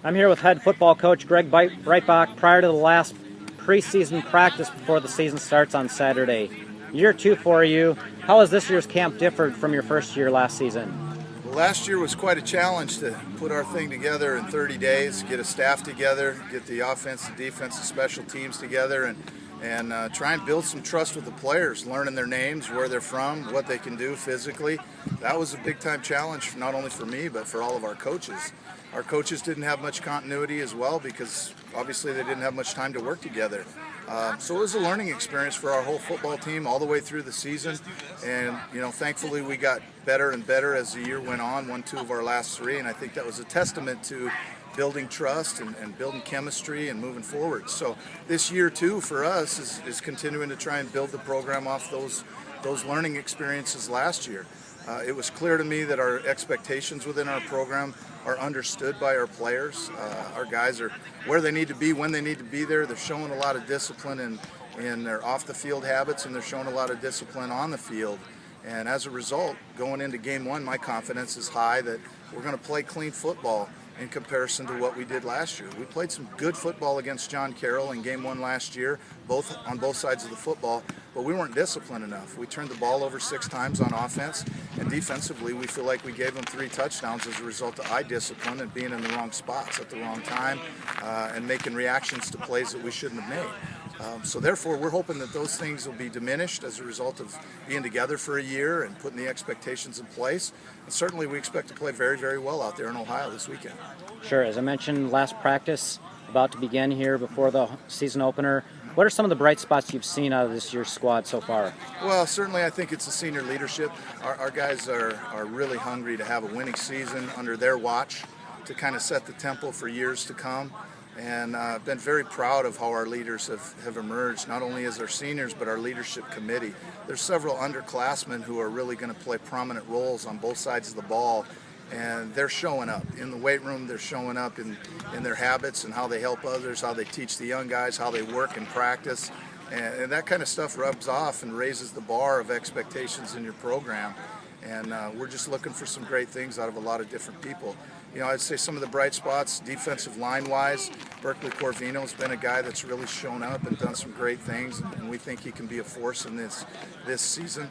I'm here with head football coach Greg Breitbach prior to the last preseason practice before the season starts on Saturday. Year 2 for you. How has this year's camp differed from your first year last season? Well, last year was quite a challenge to put our thing together in 30 days, get a staff together, get the offense, the defense, the special teams together, and try and build some trust with the players, learning their names, where they're from, what they can do physically. That was a big-time challenge, not only for me, but for all of our coaches. Our coaches didn't have much continuity as well because obviously they didn't have much time to work together. So it was a learning experience for our whole football team all the way through the season. And, thankfully we got better and better as the year went on, won 2 of our last 3, and I think that was a testament to building trust and building chemistry and moving forward. So this year too for us is continuing to try and build the program off those learning experiences last year. It was clear to me that our expectations within our program are understood by our players. Our guys are where they need to be, when they need to be there. They're showing a lot of discipline in their off-the-field habits, and they're showing a lot of discipline on the field. And as a result, going into Game 1, my confidence is high that we're going to play clean football in comparison to what we did last year. We played some good football against John Carroll in Game 1 last year, on both sides of the football, but we weren't disciplined enough. We turned the ball over 6 times on offense, and defensively we feel like we gave them 3 touchdowns as a result of eye discipline and being in the wrong spots at the wrong time and making reactions to plays that we shouldn't have made. So therefore, we're hoping that those things will be diminished as a result of being together for a year and putting the expectations in place. And certainly we expect to play very, very well out there in Ohio this weekend. Sure. As I mentioned, last practice about to begin here before the season opener. What are some of the bright spots you've seen out of this year's squad so far? Well, certainly I think it's the senior leadership. Our guys are really hungry to have a winning season under their watch to kind of set the tempo for years to come. And I've been very proud of how our leaders have emerged, not only as our seniors, but our leadership committee. There's several underclassmen who are really going to play prominent roles on both sides of the ball, and they're showing up. In the weight room, they're showing up in their habits and how they help others, how they teach the young guys, how they work and practice. And that kind of stuff rubs off and raises the bar of expectations in your program. And we're just looking for some great things out of a lot of different people. I'd say some of the bright spots, defensive line-wise, Berkeley Corvino's been a guy that's really shown up and done some great things, and we think he can be a force in this season.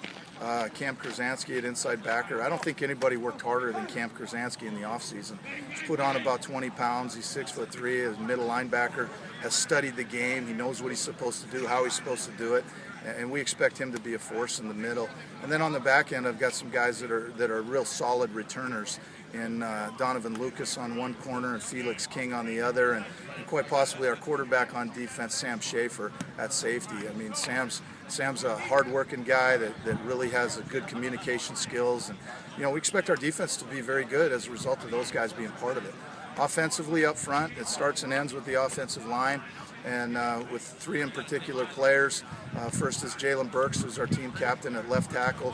Cam Krzansky at inside backer. I don't think anybody worked harder than Cam Krzansky in the offseason. He's put on about 20 pounds. He's 6'3", as middle linebacker, has studied the game. He knows what he's supposed to do, how he's supposed to do it, and we expect him to be a force in the middle. And then on the back end, I've got some guys that are real solid returners. And Donovan Lucas on one corner and Felix King on the other, and quite possibly our quarterback on defense, Sam Schaefer, at safety. I mean, Sam's a hard-working guy that really has a good communication skills, and we expect our defense to be very good as a result of those guys being part of it. Offensively up front, it starts and ends with the offensive line, and with 3 in particular players. First is Jalen Burks, who's our team captain at left tackle,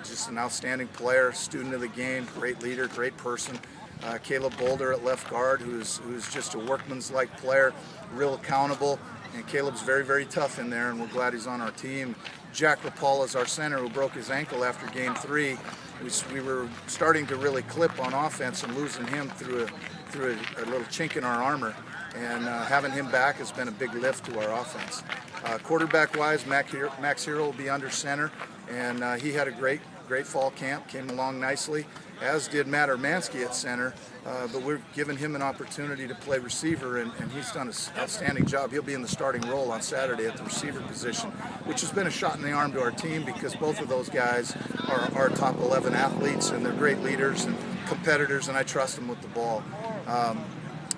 just an outstanding player, student of the game, great leader, great person. Caleb Boulder at left guard, who's just a workman's-like player, real accountable, and Caleb's very, very tough in there, and we're glad he's on our team. Jack Rapal is our center, who broke his ankle after Game 3. We were starting to really clip on offense and losing him through a little chink in our armor. And having him back has been a big lift to our offense. Quarterback-wise, Max Hero will be under center, and he had a great fall camp, came along nicely, as did Matt Urmanski at center, but we're giving him an opportunity to play receiver, and he's done an outstanding job. He'll be in the starting role on Saturday at the receiver position, which has been a shot in the arm to our team because both of those guys are top 11 athletes, and they're great leaders and competitors, and I trust them with the ball.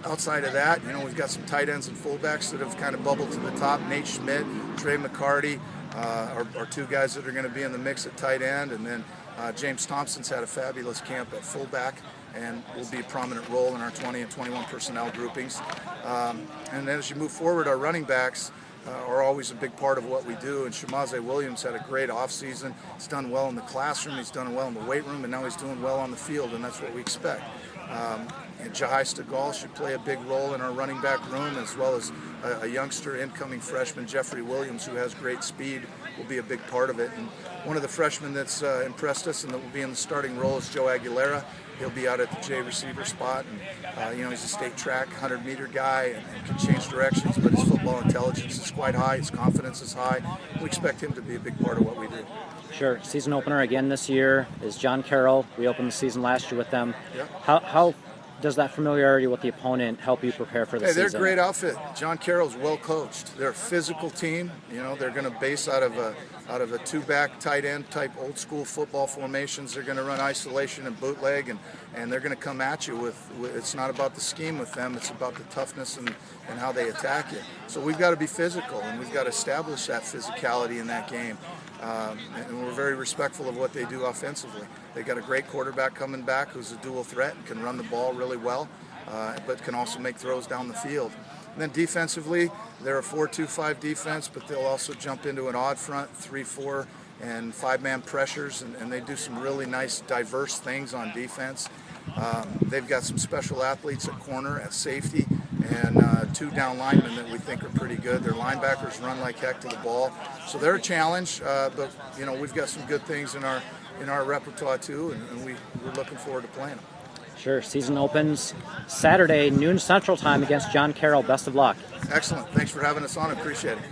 Outside of that, we've got some tight ends and fullbacks that have kind of bubbled to the top. Nate Schmidt, Trey McCarty are 2 guys that are going to be in the mix at tight end. And then James Thompson's had a fabulous camp at fullback and will be a prominent role in our 20 and 21 personnel groupings. And then as you move forward, our running backs are always a big part of what we do. And Shamaze Williams had a great offseason. He's done well in the classroom, he's done well in the weight room, and now he's doing well on the field, and that's what we expect. And Jahai Stegall should play a big role in our running back room, as well as a youngster incoming freshman, Jeffrey Williams, who has great speed, will be a big part of it. And one of the freshmen that's impressed us and that will be in the starting role is Joe Aguilera. he'll be out at the J receiver spot. And he's a state track 100-meter guy and can change directions, but his football intelligence is quite high. His confidence is high. We expect him to be a big part of what we do. Sure. Season opener again this year is John Carroll. We opened the season last year with them. Yep. How does that familiarity with the opponent help you prepare for the season? They're a great outfit. John Carroll's well coached. They're a physical team. They're going to base out of a two-back tight end type old school football formations. They're going to run isolation and bootleg, and they're going to come at you with. It's not about the scheme with them. It's about the toughness and how they attack you. So we've got to be physical, and we've got to establish that physicality in that game. And we're very respectful of what they do offensively. They've got a great quarterback coming back who's a dual threat and can run the ball really well, but can also make throws down the field. And then defensively, they're a 4-2-5 defense, but they'll also jump into an odd front, 3-4 and 5-man pressures, and they do some really nice, diverse things on defense. They've got some special athletes at corner, at safety, and 2 down linemen that we think are pretty good. Their linebackers run like heck to the ball, so they're a challenge. But we've got some good things in our repertoire too, and we're looking forward to playing them. Sure. Season opens Saturday, noon Central Time against John Carroll. Best of luck. Excellent. Thanks for having us on. Appreciate it.